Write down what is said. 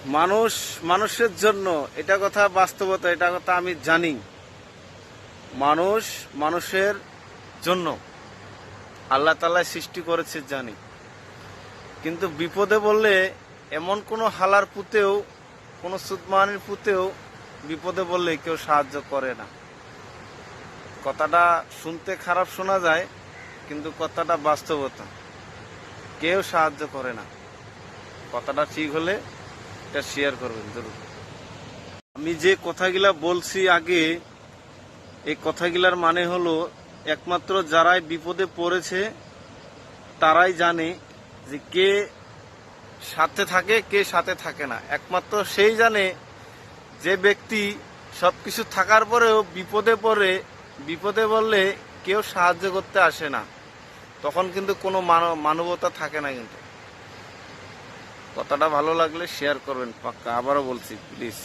মানুষ মানুষের জন্য, এটা কথা বাস্তবতা, এটা কথা আমি জানি। মানুষ মানুষের জন্য আল্লাহ তাআলা সৃষ্টি করেছে জানি, কিন্তু বিপদে বললে এমন কোনো হালার পুঁতেও, কোনো সুদমানির পুঁতেও বিপদে বললে কেউ সাহায্য করে না। কথাটা শুনতে খারাপ শোনা যায়, কিন্তু কথাটা বাস্তবতা। কেউ সাহায্য করে না। কথাটা ঠিক হলে এটা শেয়ার করবেন জরুর। আমি যে কথাগুলা বলছি আগে, এই কথাগুলার মানে হলো একমাত্র যারাই বিপদে পড়েছে তারাই জানে যে কে সাথে থাকে, কে সাথে থাকে না। একমাত্র সেই জানে যে ব্যক্তি সবকিছু থাকার পরেও বিপদে পড়ে, বিপদে বললে কেউ সাহায্য করতে আসে না, তখন কিন্তু কোনো মানবতা থাকে না। কিন্তু কথাটা ভালো লাগলে শেয়ার করবেন পাক্কা, আবারও বলছি প্লিজ।